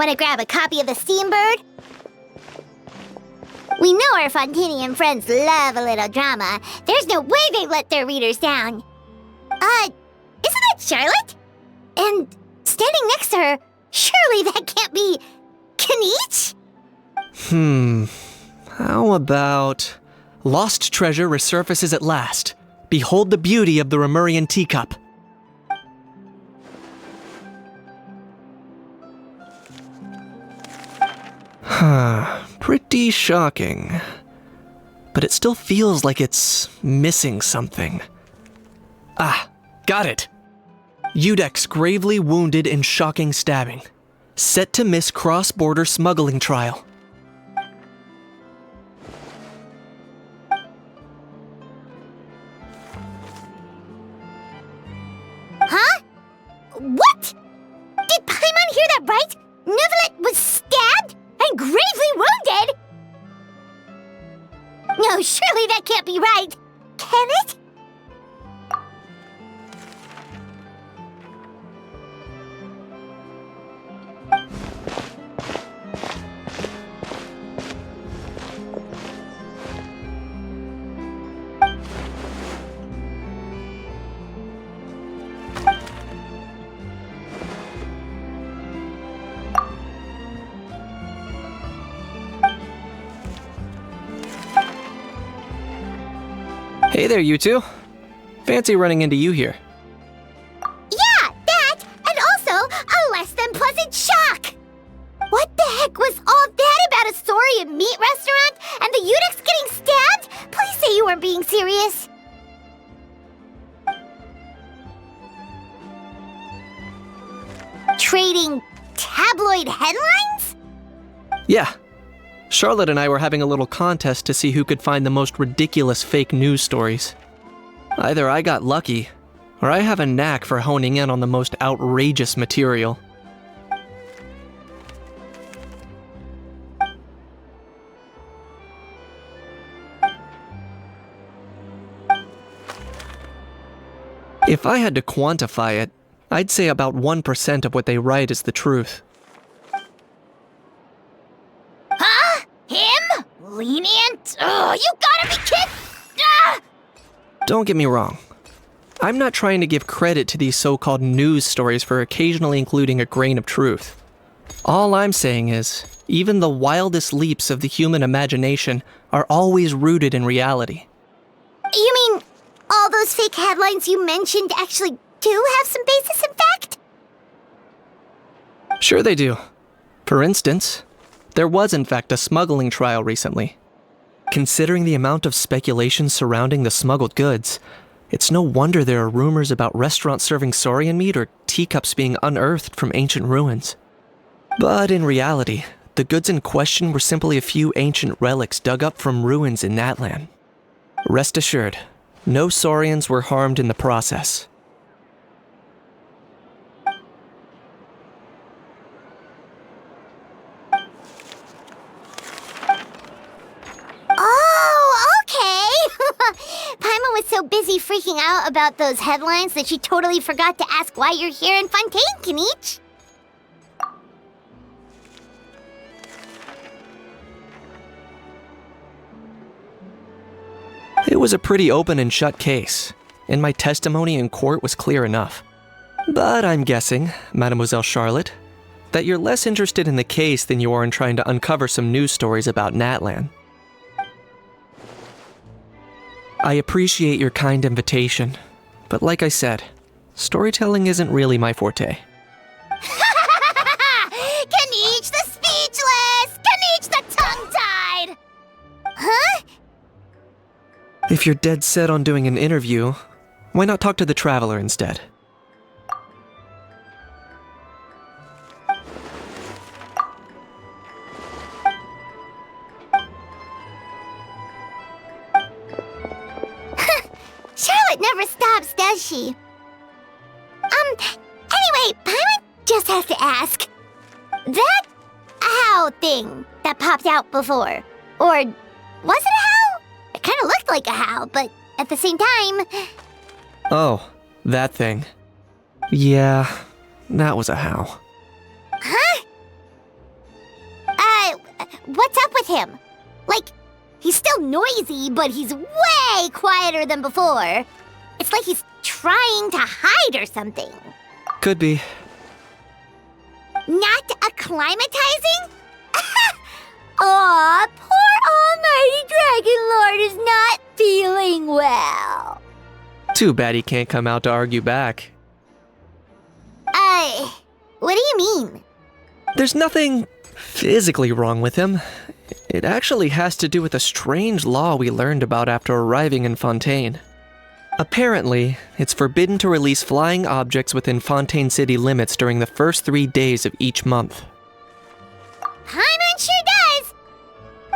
Wanna grab a copy of the Steambird? We know our Fontanian friends love a little drama. There's no way they let their readers down. Isn't that Charlotte? And standing next to her, surely that can't be Kaniche? How about... Lost treasure resurfaces at last. Behold the beauty of the Remurian teacup. Pretty shocking. But it still feels like it's missing something. Ah, got it. Udex gravely wounded in shocking stabbing. Set to miss cross-border smuggling trial. Huh? What? Did Paimon hear that right? Neuvillette was stabbed and gravely wounded? No, surely that can't be right. Can it? Hey there, you two. Fancy running into you here. Yeah, that, and also a less than pleasant shock. What the heck was all that about a Saurian meat restaurant and the Udex getting stabbed? Please say you weren't being serious. Trading tabloid headlines? Yeah. Charlotte and I were having a little contest to see who could find the most ridiculous fake news stories. Either I got lucky, or I have a knack for honing in on the most outrageous material. If I had to quantify it, I'd say about 1% of what they write is the truth. Him? Lenient? Oh, you gotta be kidding! Ah! Don't get me wrong. I'm not trying to give credit to these so-called news stories for occasionally including a grain of truth. All I'm saying is, even the wildest leaps of the human imagination are always rooted in reality. You mean all those fake headlines you mentioned actually do have some basis in fact? Sure they do. For instance, there was in fact a smuggling trial recently. Considering the amount of speculation surrounding the smuggled goods, it's no wonder there are rumors about restaurants serving saurian meat or teacups being unearthed from ancient ruins. But in reality, the goods in question were simply a few ancient relics dug up from ruins in Natlan. Rest assured, no saurians were harmed in the process. Paimon was so busy freaking out about those headlines that she totally forgot to ask why you're here in Fontaine, Kaniche. It was a pretty open and shut case, and my testimony in court was clear enough. But I'm guessing, Mademoiselle Charlotte, that you're less interested in the case than you are in trying to uncover some news stories about Natlan. I appreciate your kind invitation, but like I said, storytelling isn't really my forte. Kaniche the speechless! Kaniche the tongue-tied! Huh? If you're dead set on doing an interview, why not talk to the Traveler instead? Charlotte never stops, does she? Anyway, Paimon just has to ask. That owl thing that popped out before, or was it a howl? It kind of looked like a howl, but at the same time... Oh, that thing. Yeah, that was a howl. Huh? What's up with him? Like, he's still noisy, but he's way quieter than before. It's like he's trying to hide or something. Could be. Not acclimatizing? Aw, poor Almighty Dragon Lord is not feeling well. Too bad he can't come out to argue back. What do you mean? There's nothing physically wrong with him. It actually has to do with a strange law we learned about after arriving in Fontaine. Apparently, it's forbidden to release flying objects within Fontaine city limits during the first 3 days of each month. Paimon sure does!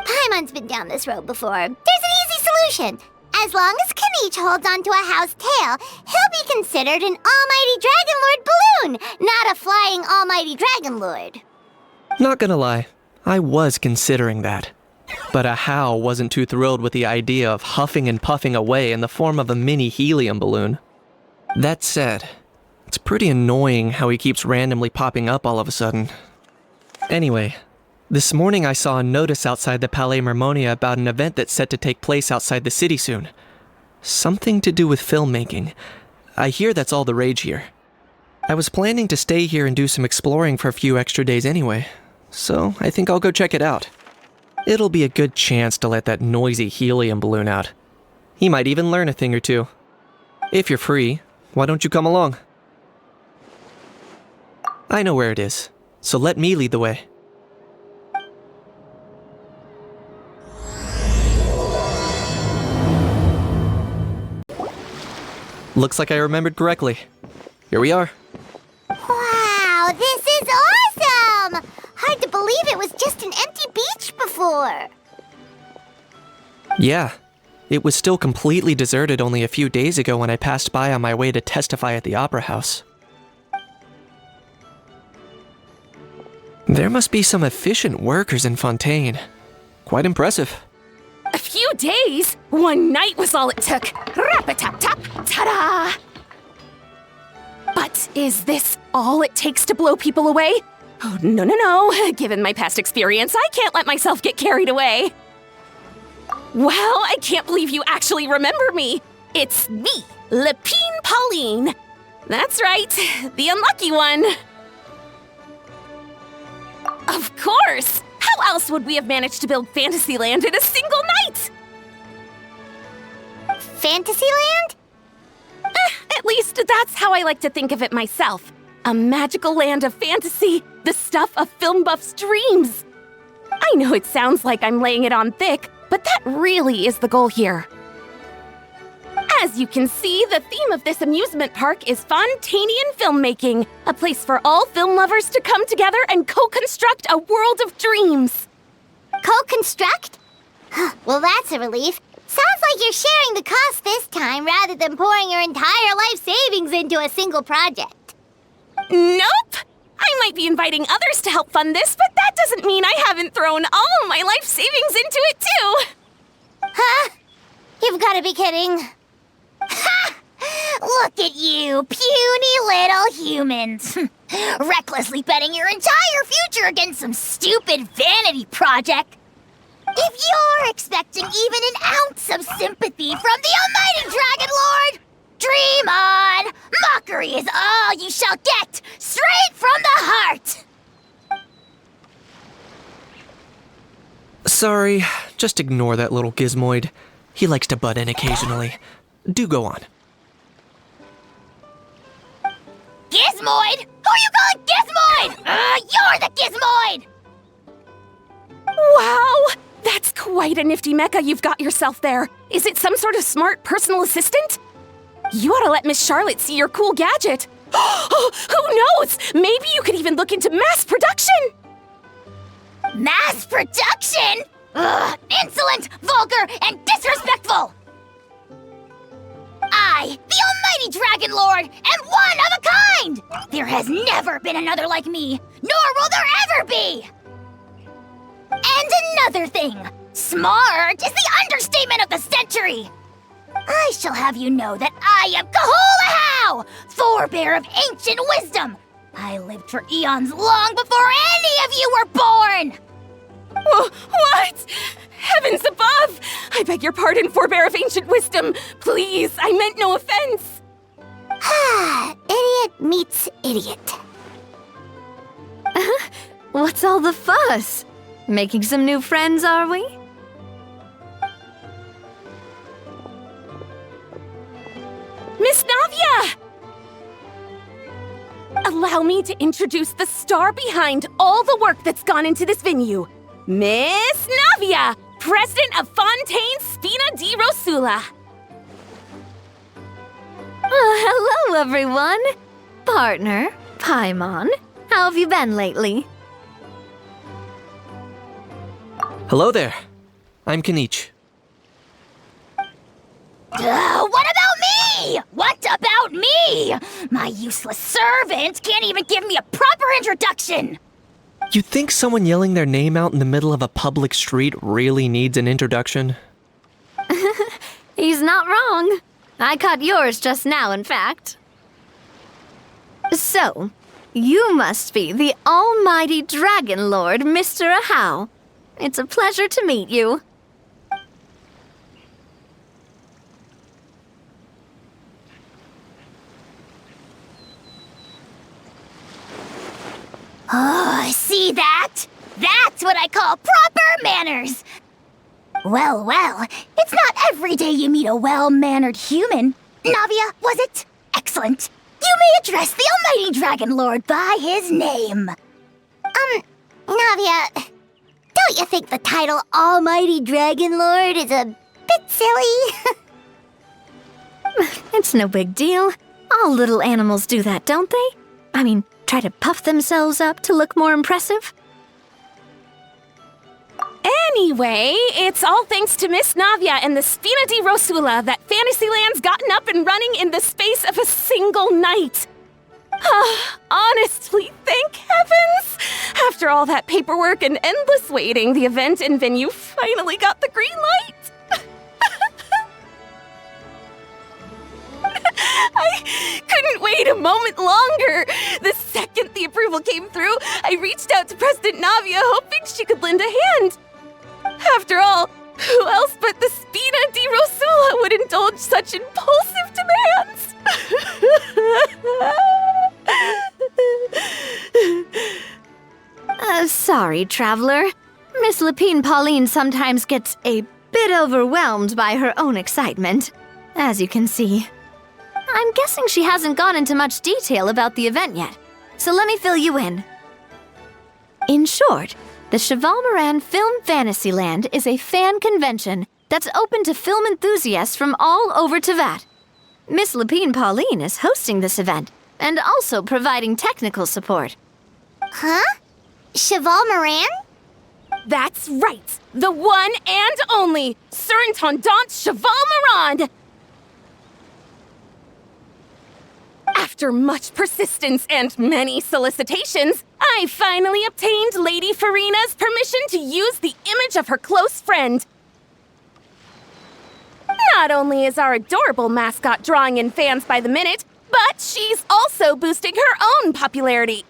Paimon's been down this road before. There's an easy solution. As long as Kanich holds onto a house tail, he'll be considered an Almighty Dragon Lord balloon, not a flying Almighty Dragon Lord. Not gonna lie, I was considering that. But Ahau wasn't too thrilled with the idea of huffing and puffing away in the form of a mini helium balloon. That said, it's pretty annoying how he keeps randomly popping up all of a sudden. Anyway, this morning I saw a notice outside the Palais Mermonia about an event that's set to take place outside the city soon. Something to do with filmmaking. I hear that's all the rage here. I was planning to stay here and do some exploring for a few extra days anyway, so I think I'll go check it out. It'll be a good chance to let that noisy helium balloon out. He might even learn a thing or two. If you're free, why don't you come along? I know where it is, so let me lead the way. Looks like I remembered correctly. Here we are. Wow, this is awesome! Hard to believe it was just an empty beach before. Yeah, it was still completely deserted only a few days ago when I passed by on my way to testify at the Opera House. There must be some efficient workers in Fontaine. Quite impressive. A few days? One night was all it took. Rap-a-tap-tap, ta-da! But is this all it takes to blow people away? Oh, no. Given my past experience, I can't let myself get carried away. Well, I can't believe you actually remember me. It's me, Lepine Pauline. That's right, the unlucky one. Of course! How else would we have managed to build Fantasyland in a single night? Fantasyland? At least that's how I like to think of it myself. A magical land of fantasy, the stuff of film buffs' dreams. I know it sounds like I'm laying it on thick, but that really is the goal here. As you can see, the theme of this amusement park is Fontainian filmmaking, a place for all film lovers to come together and co-construct a world of dreams. Co-construct? Well, that's a relief. Sounds like you're sharing the cost this time rather than pouring your entire life savings into a single project. Nope! I might be inviting others to help fund this, but that doesn't mean I haven't thrown all my life savings into it too! Huh? You've got to be kidding. Ha! Look at you, puny little humans. Recklessly betting your entire future against some stupid vanity project. If you're expecting even an ounce of sympathy from the Almighty Dragon Lord, dream on! Mockery is all you shall get, straight from the heart! Sorry, just ignore that little gizmoid. He likes to butt in occasionally. Do go on. Gizmoid? Who you calling Gizmoid? You're the Gizmoid! Wow! That's quite a nifty mecha you've got yourself there. Is it some sort of smart personal assistant? You ought to let Miss Charlotte see your cool gadget. Who knows? Maybe you could even look into mass production! Mass production? Ugh, insolent, vulgar, and disrespectful! I, the Almighty Dragon Lord, am one of a kind! There has never been another like me, nor will there ever be! And another thing, smart is the understatement of the century! I shall have you know that I am Kahulahau, forebear of ancient wisdom! I lived for eons long before any of you were born! What? Heavens above! I beg your pardon, forebear of ancient wisdom. Please, I meant no offense. Idiot meets idiot. What's all the fuss? Making some new friends, are we? Miss Navia! Allow me to introduce the star behind all the work that's gone into this venue. Miss Navia, President of Fontaine Spina di Rosula. Hello, everyone. Partner, Paimon, how have you been lately? Hello there. I'm Kanich. What about me? What about me? My useless servant can't even give me a proper introduction. You think someone yelling their name out in the middle of a public street really needs an introduction? He's not wrong. I caught yours just now, in fact. So, you must be the almighty Dragon Lord, Mr. Ahau. It's a pleasure to meet you. Oh, see that? That's what I call proper manners. Well, it's not every day you meet a well-mannered human. Navia, was it? Excellent. You may address the almighty Dragon Lord by his name. Navia, don't you think the title Almighty Dragon Lord is a bit silly? It's no big deal. All little animals do that, don't they? I mean, try to puff themselves up to look more impressive. Anyway, it's all thanks to Miss Navia and the Spina di Rosula that Fantasyland's gotten up and running in the space of a single night. Honestly, thank heavens! After all that paperwork and endless waiting, the event and venue finally got the green light. I couldn't wait a moment longer. The second the approval came through, I reached out to President Navia, hoping she could lend a hand. After all, who else but the Spina di Rosula would indulge such impulsive demands? Sorry, Traveler. Miss Lapine Pauline sometimes gets a bit overwhelmed by her own excitement, as you can see. I'm guessing she hasn't gone into much detail about the event yet, so let me fill you in. In short, the Cheval Moran Film Fantasyland is a fan convention that's open to film enthusiasts from all over Teyvat. Miss Lapine Pauline is hosting this event and also providing technical support. Huh? Cheval Moran? That's right! The one and only Surintendant Cheval Moran! After much persistence and many solicitations, I finally obtained Lady Farina's permission to use the image of her close friend. Not only is our adorable mascot drawing in fans by the minute, but she's also boosting her own popularity.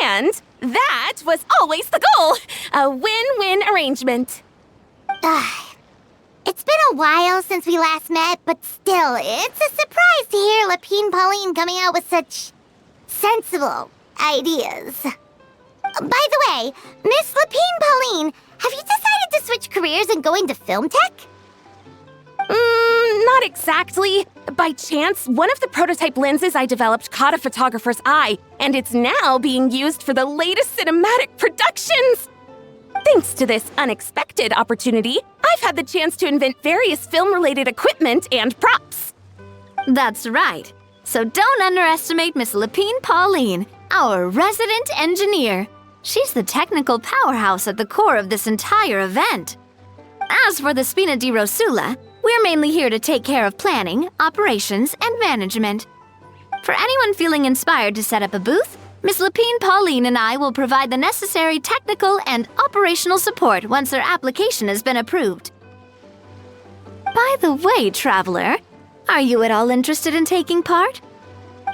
And that was always the goal, a win-win arrangement. It's been a while since we last met, but still, it's a surprise to hear Lapine Pauline coming out with such sensible ideas. By the way, Miss Lapine Pauline, have you decided to switch careers and go into film tech? Not exactly. By chance, one of the prototype lenses I developed caught a photographer's eye, and it's now being used for the latest cinematic productions. Thanks to this unexpected opportunity, I've had the chance to invent various film-related equipment and props. That's right. So don't underestimate Miss Lapine Pauline, our resident engineer. She's the technical powerhouse at the core of this entire event. As for the Spina di Rosula, we're mainly here to take care of planning, operations, and management. For anyone feeling inspired to set up a booth, Miss Lapine Pauline and I will provide the necessary technical and operational support once their application has been approved. By the way, Traveler, are you at all interested in taking part?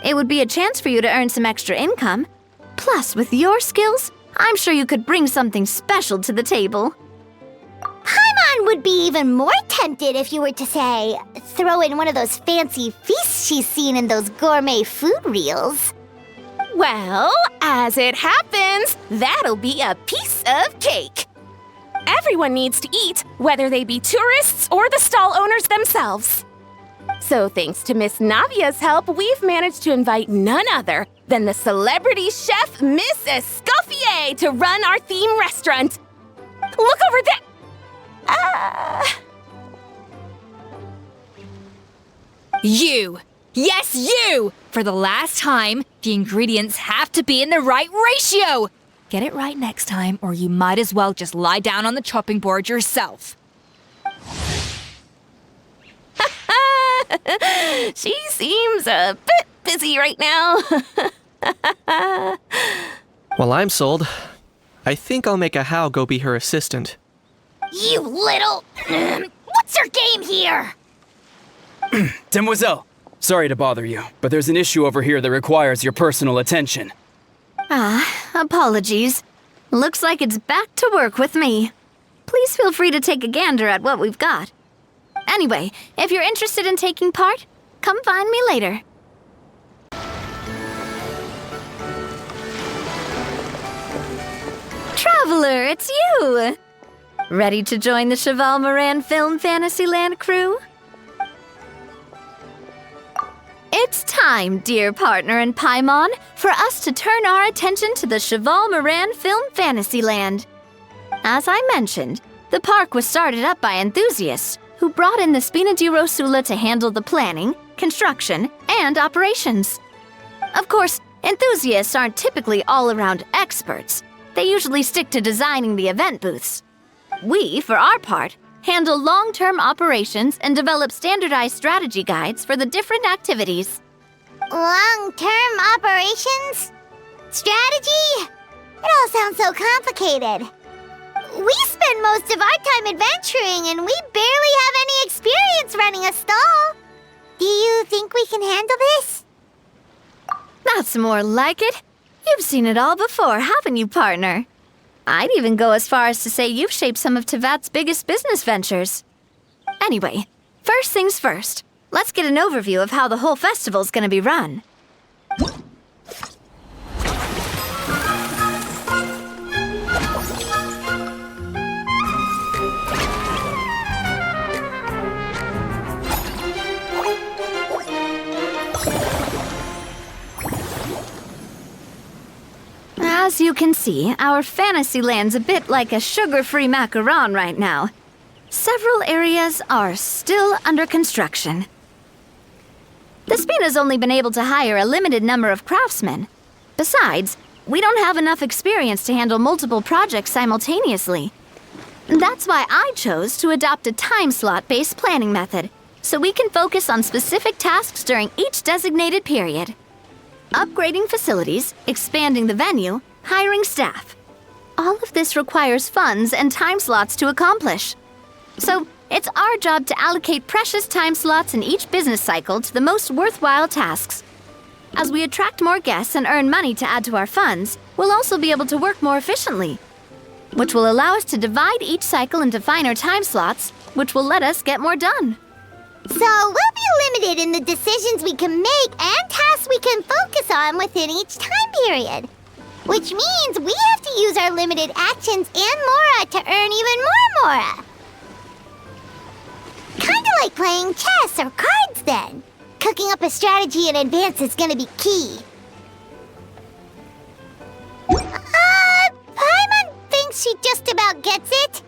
It would be a chance for you to earn some extra income. Plus, with your skills, I'm sure you could bring something special to the table. Paimon would be even more tempted if you were to, say, throw in one of those fancy feasts she's seen in those gourmet food reels. Well, as it happens, that'll be a piece of cake. Everyone needs to eat, whether they be tourists or the stall owners themselves. So thanks to Miss Navia's help, we've managed to invite none other than the celebrity chef, Miss Escoffier, to run our theme restaurant. Look over there! You! Yes, you! For the last time, the ingredients have to be in the right ratio! Get it right next time, or you might as well just lie down on the chopping board yourself. She seems a bit busy right now. Well, I'm sold. I think I'll make a How go be her assistant. You little... What's your game here? Demoiselle, sorry to bother you, but there's an issue over here that requires your personal attention. Apologies. Looks like it's back to work with me. Please feel free to take a gander at what we've got. Anyway, if you're interested in taking part, come find me later. Traveler, it's you! Ready to join the Cheval Moran Film Fantasyland crew? It's time, dear partner in Paimon, for us to turn our attention to the Cheval Moran Film Fantasyland. As I mentioned, the park was started up by enthusiasts who brought in the Spina di Rosula to handle the planning, construction, and operations. Of course, enthusiasts aren't typically all-around experts. They usually stick to designing the event booths. We, for our part, handle long-term operations and develop standardized strategy guides for the different activities. Long-term operations? Strategy? It all sounds so complicated. We spend most of our time adventuring and we barely have any experience running a stall. Do you think we can handle this? That's more like it. You've seen it all before, haven't you, partner? I'd even go as far as to say you've shaped some of Tevat's biggest business ventures. Anyway, first things first. Let's get an overview of how the whole festival's gonna be run. As you can see, our Fantasyland's a bit like a sugar-free macaron right now. Several areas are still under construction. The Spina's only been able to hire a limited number of craftsmen. Besides, we don't have enough experience to handle multiple projects simultaneously. That's why I chose to adopt a time slot-based planning method, so we can focus on specific tasks during each designated period. Upgrading facilities, expanding the venue, hiring staff. All of this requires funds and time slots to accomplish. So, it's our job to allocate precious time slots in each business cycle to the most worthwhile tasks. As we attract more guests and earn money to add to our funds, we'll also be able to work more efficiently, which will allow us to divide each cycle into finer time slots, which will let us get more done. So we'll be limited in the decisions we can make and tasks we can focus on within each time period. Which means we have to use our limited actions and Mora to earn even more Mora. Kinda like playing chess or cards then. Cooking up a strategy in advance is gonna be key. Paimon thinks she just about gets it.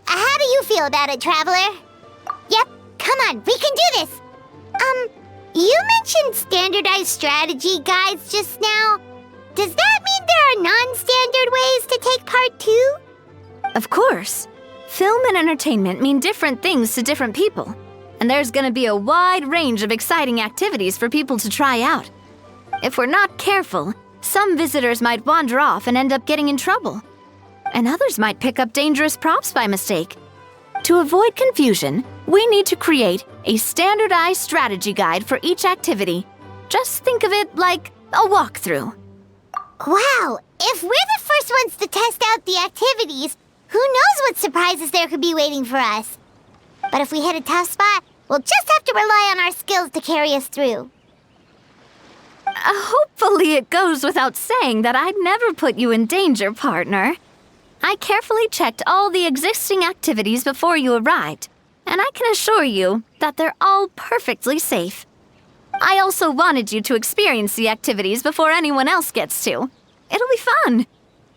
How do you feel about it, Traveler? Yep, come on, we can do this. You mentioned standardized strategy guides just now. Does that mean there are non-standard ways to take part too? Of course. Film and entertainment mean different things to different people. And there's gonna be a wide range of exciting activities for people to try out. If we're not careful, some visitors might wander off and end up getting in trouble. And others might pick up dangerous props by mistake. To avoid confusion, we need to create a standardized strategy guide for each activity. Just think of it like a walkthrough. Wow, if we're the first just wants to test out the activities. Who knows what surprises there could be waiting for us? But if we hit a tough spot, we'll just have to rely on our skills to carry us through. Hopefully it goes without saying that I'd never put you in danger, partner. I carefully checked all the existing activities before you arrived, and I can assure you that they're all perfectly safe. I also wanted you to experience the activities before anyone else gets to. It'll be fun.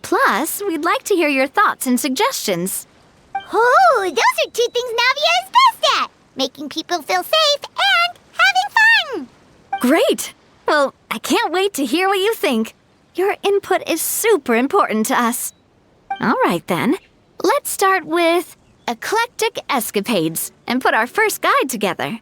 Plus, we'd like to hear your thoughts and suggestions. Oh, those are two things Navia is best at! Making people feel safe and having fun! Great! Well, I can't wait to hear what you think. Your input is super important to us. All right, then. Let's start with eclectic escapades and put our first guide together.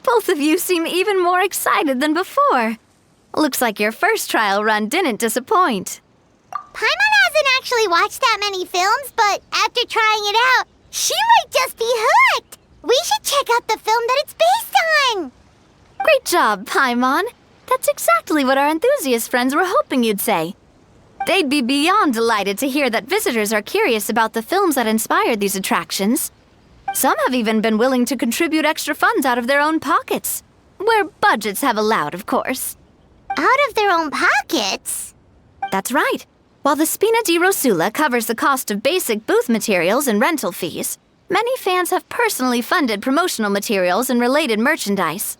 Both of you seem even more excited than before. Looks like your first trial run didn't disappoint. Paimon hasn't actually watched that many films, but after trying it out, she might just be hooked. We should check out the film that it's based on. Great job, Paimon. That's exactly what our enthusiast friends were hoping you'd say. They'd be beyond delighted to hear that visitors are curious about the films that inspired these attractions. Some have even been willing to contribute extra funds out of their own pockets. Where budgets have allowed, of course. Out of their own pockets? That's right. While the Spina di Rosula covers the cost of basic booth materials and rental fees, many fans have personally funded promotional materials and related merchandise.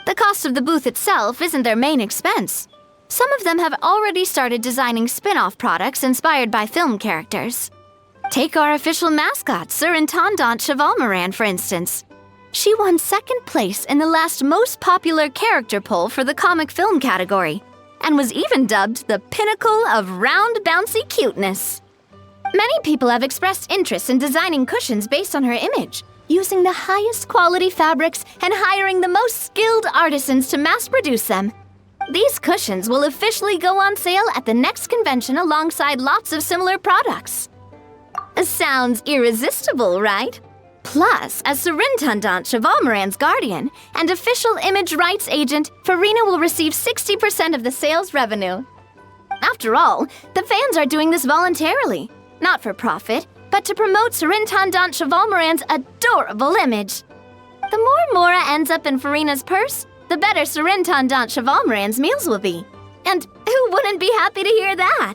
The cost of the booth itself isn't their main expense. Some of them have already started designing spin-off products inspired by film characters. Take our official mascot, Surintendant Chevalmoran, for instance. She won second place in the last most popular character poll for the comic film category, and was even dubbed the pinnacle of round bouncy cuteness. Many people have expressed interest in designing cushions based on her image, using the highest quality fabrics and hiring the most skilled artisans to mass produce them. These cushions will officially go on sale at the next convention alongside lots of similar products. Sounds irresistible, right? Plus, as Surintendant Chevalmoran's guardian and official image rights agent, Farina will receive 60% of the sales revenue. After all, the fans are doing this voluntarily, not for profit, but to promote Surintendant Chevalmoran's adorable image. The more Mora ends up in Farina's purse, the better Surintendant Chevalmoran's meals will be. And who wouldn't be happy to hear that?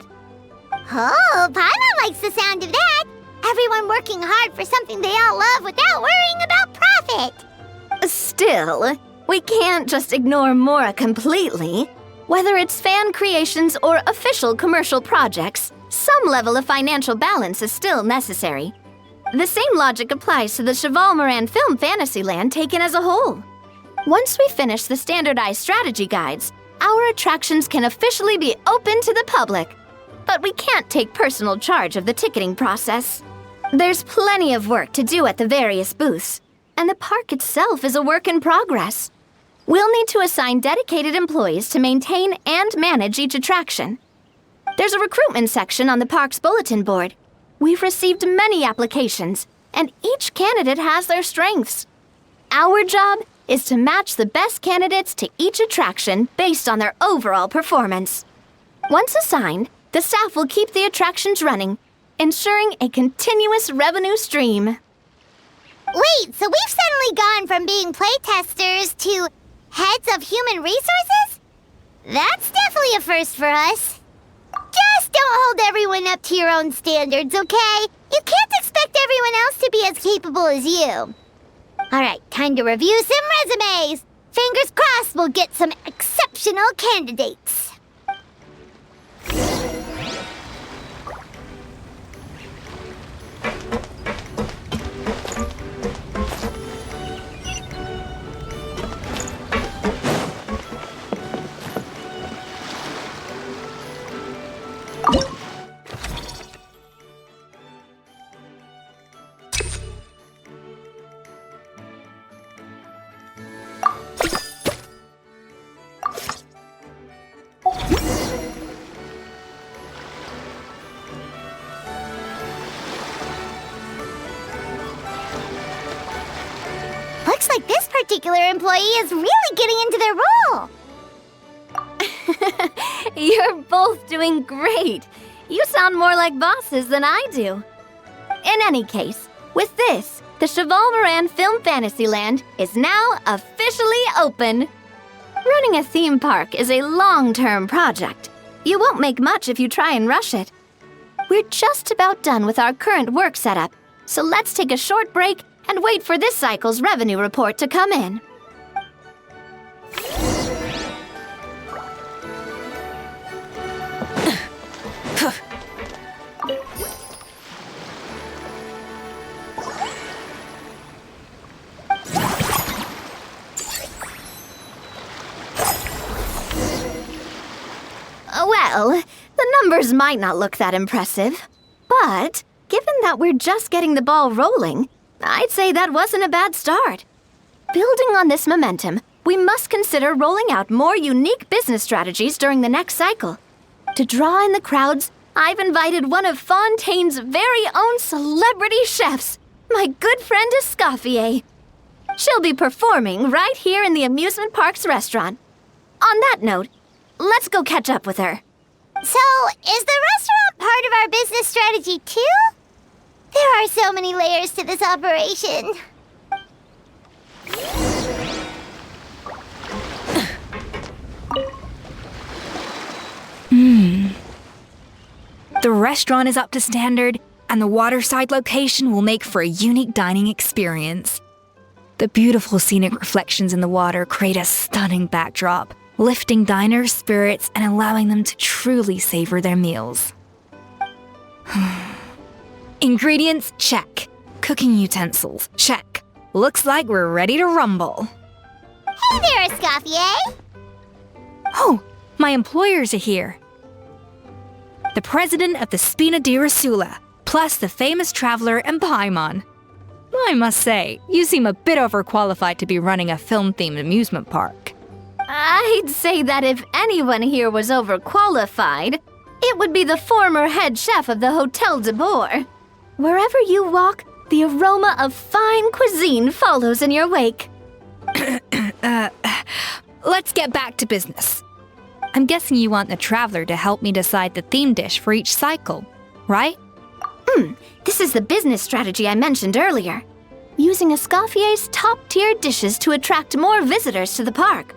Oh, Paimon likes the sound of that. Everyone working hard for something they all love without worrying about profit. Still, We can't just ignore Mora completely. Whether it's fan creations or official commercial projects, some level of financial balance is still necessary. The same logic applies to the Cheval Moran Film Fantasyland taken as a whole. Once we finish the standardized strategy guides, our attractions can officially be open to the public. But we can't take personal charge of the ticketing process. There's plenty of work to do at the various booths, and the park itself is a work in progress. We'll need to assign dedicated employees to maintain and manage each attraction. There's a recruitment section on the park's bulletin board. We've received many applications, and each candidate has their strengths. Our job is to match the best candidates to each attraction based on their overall performance. Once assigned, the staff will keep the attractions running, ensuring a continuous revenue stream. Wait, so we've suddenly gone from being playtesters to heads of human resources? That's definitely a first for us. Just don't hold everyone up to your own standards, okay? You can't expect everyone else to be as capable as you. Alright, time to review some resumes. Fingers crossed we'll get some exceptional candidates. Looks like this particular employee is really getting into their role. You're both doing great. You sound more like bosses than I do. In any case, with this, the Cheval Moran Film Fantasyland is now officially open. Running a theme park is a long-term project. You won't make much if you try and rush it. We're just about done with our current work setup, so let's take a short break and wait for this cycle's revenue report to come in. Well, the numbers might not look that impressive, but given that we're just getting the ball rolling, I'd say that wasn't a bad start. Building on this momentum, we must consider rolling out more unique business strategies during the next cycle. To draw in the crowds, I've invited one of Fontaine's very own celebrity chefs, my good friend Escoffier. She'll be performing right here in the amusement park's restaurant. On that note, let's go catch up with her. So, is the restaurant part of our business strategy too? There are so many layers to this operation. The restaurant is up to standard, and the waterside location will make for a unique dining experience. The beautiful scenic reflections in the water create a stunning backdrop, lifting diners' spirits and allowing them to truly savor their meals. Ingredients, check. Cooking utensils, check. Looks like we're ready to rumble. Hey there, Escoffier! Oh, my employers are here. The president of the Spina di Rasula, plus the famous traveler and Paimon. I must say, you seem a bit overqualified to be running a film-themed amusement park. I'd say that if anyone here was overqualified, it would be the former head chef of the Hotel de Boer. Wherever you walk, the aroma of fine cuisine follows in your wake. Let's get back to business. I'm guessing you want the traveler to help me decide the theme dish for each cycle, right? This is the business strategy I mentioned earlier. Using Escoffier's top-tier dishes to attract more visitors to the park.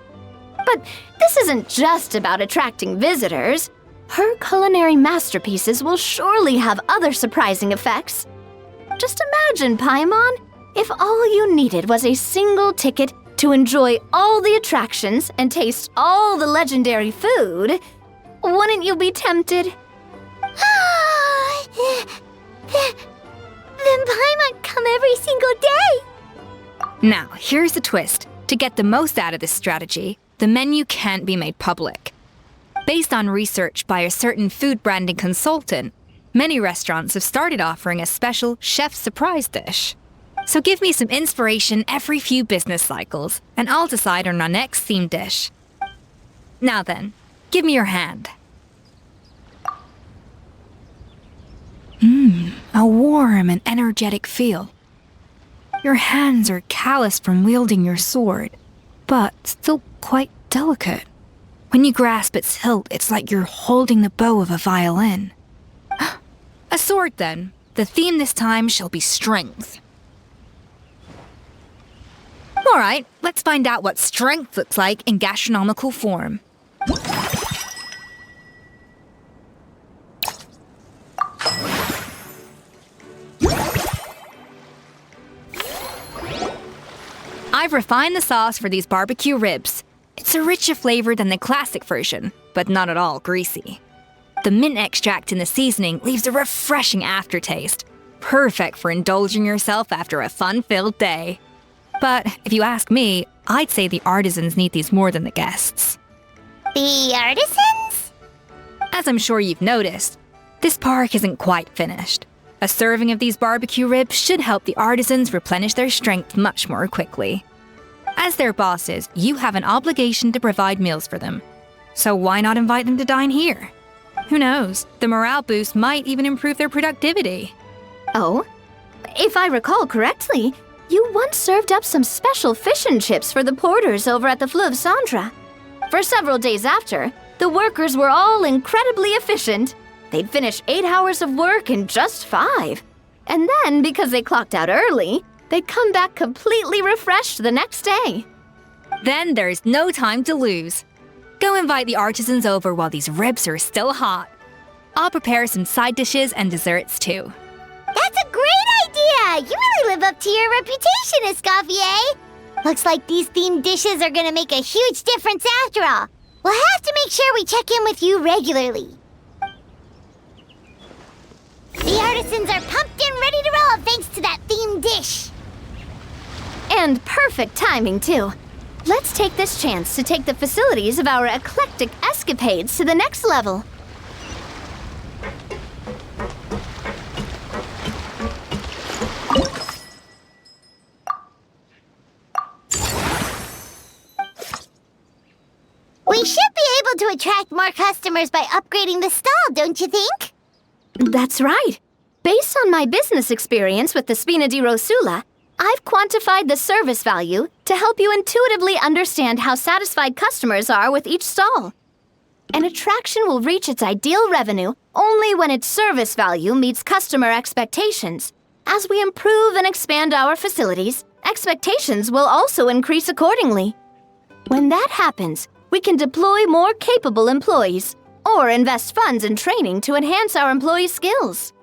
But this isn't just about attracting visitors. Her culinary masterpieces will surely have other surprising effects. Just imagine, Paimon, if all you needed was a single ticket to enjoy all the attractions and taste all the legendary food, wouldn't you be tempted? Then Paimon come every single day. Now, here's the twist. To get the most out of this strategy, the menu can't be made public. Based on research by a certain food branding consultant, many restaurants have started offering a special chef surprise dish. So give me some inspiration every few business cycles, and I'll decide on our next themed dish. Now then, give me your hand. A warm and energetic feel. Your hands are calloused from wielding your sword, but still quite delicate. When you grasp its hilt, it's like you're holding the bow of a violin. A sword, then. The theme this time shall be strength. All right, let's find out what strength looks like in gastronomical form. I've refined the sauce for these barbecue ribs. It's a richer flavor than the classic version, but not at all greasy. The mint extract in the seasoning leaves a refreshing aftertaste, perfect for indulging yourself after a fun-filled day. But if you ask me, I'd say the artisans need these more than the guests. The artisans? As I'm sure you've noticed, this park isn't quite finished. A serving of these barbecue ribs should help the artisans replenish their strength much more quickly. As their bosses, you have an obligation to provide meals for them. So why not invite them to dine here? Who knows, the morale boost might even improve their productivity. Oh, if I recall correctly, you once served up some special fish and chips for the porters over at the Fleuve Centre. For several days after, the workers were all incredibly efficient. They'd finish 8 hours of work in just 5. And then, because they clocked out early, they'd come back completely refreshed the next day. Then there's no time to lose. Go invite the artisans over while these ribs are still hot. I'll prepare some side dishes and desserts too. That's a great idea! You really live up to your reputation, Escoffier! Looks like these themed dishes are gonna make a huge difference after all. We'll have to make sure we check in with you regularly. The artisans are pumped and ready to roll thanks to that themed dish. And perfect timing, too. Let's take this chance to take the facilities of our eclectic escapades to the next level. We should be able to attract more customers by upgrading the stall, don't you think? That's right. Based on my business experience with the Spina di Rosula, I've quantified the service value to help you intuitively understand how satisfied customers are with each stall. An attraction will reach its ideal revenue only when its service value meets customer expectations. As we improve and expand our facilities, expectations will also increase accordingly. When that happens, we can deploy more capable employees or invest funds in training to enhance our employees' skills.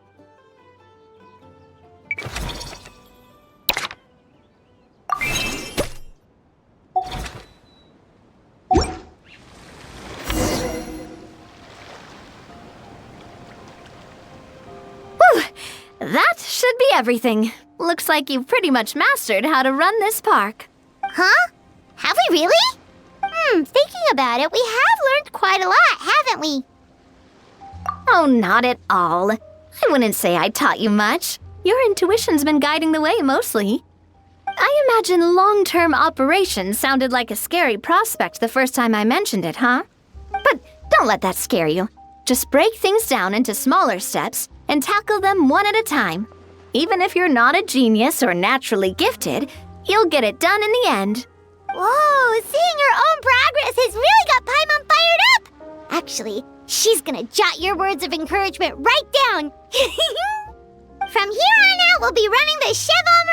Whew! That should be everything. Looks like you've pretty much mastered how to run this park. Huh? Have we really? Thinking about it, we have learned quite a lot, haven't we? Oh, not at all. I wouldn't say I taught you much. Your intuition's been guiding the way mostly. I imagine long-term operations sounded like a scary prospect the first time I mentioned it, huh? But don't let that scare you. Just break things down into smaller steps and tackle them one at a time. Even if you're not a genius or naturally gifted, you'll get it done in the end. Whoa, seeing your own progress has really got Paimon fired up! Actually, she's gonna jot your words of encouragement right down. From here on out, we'll be running the Chevron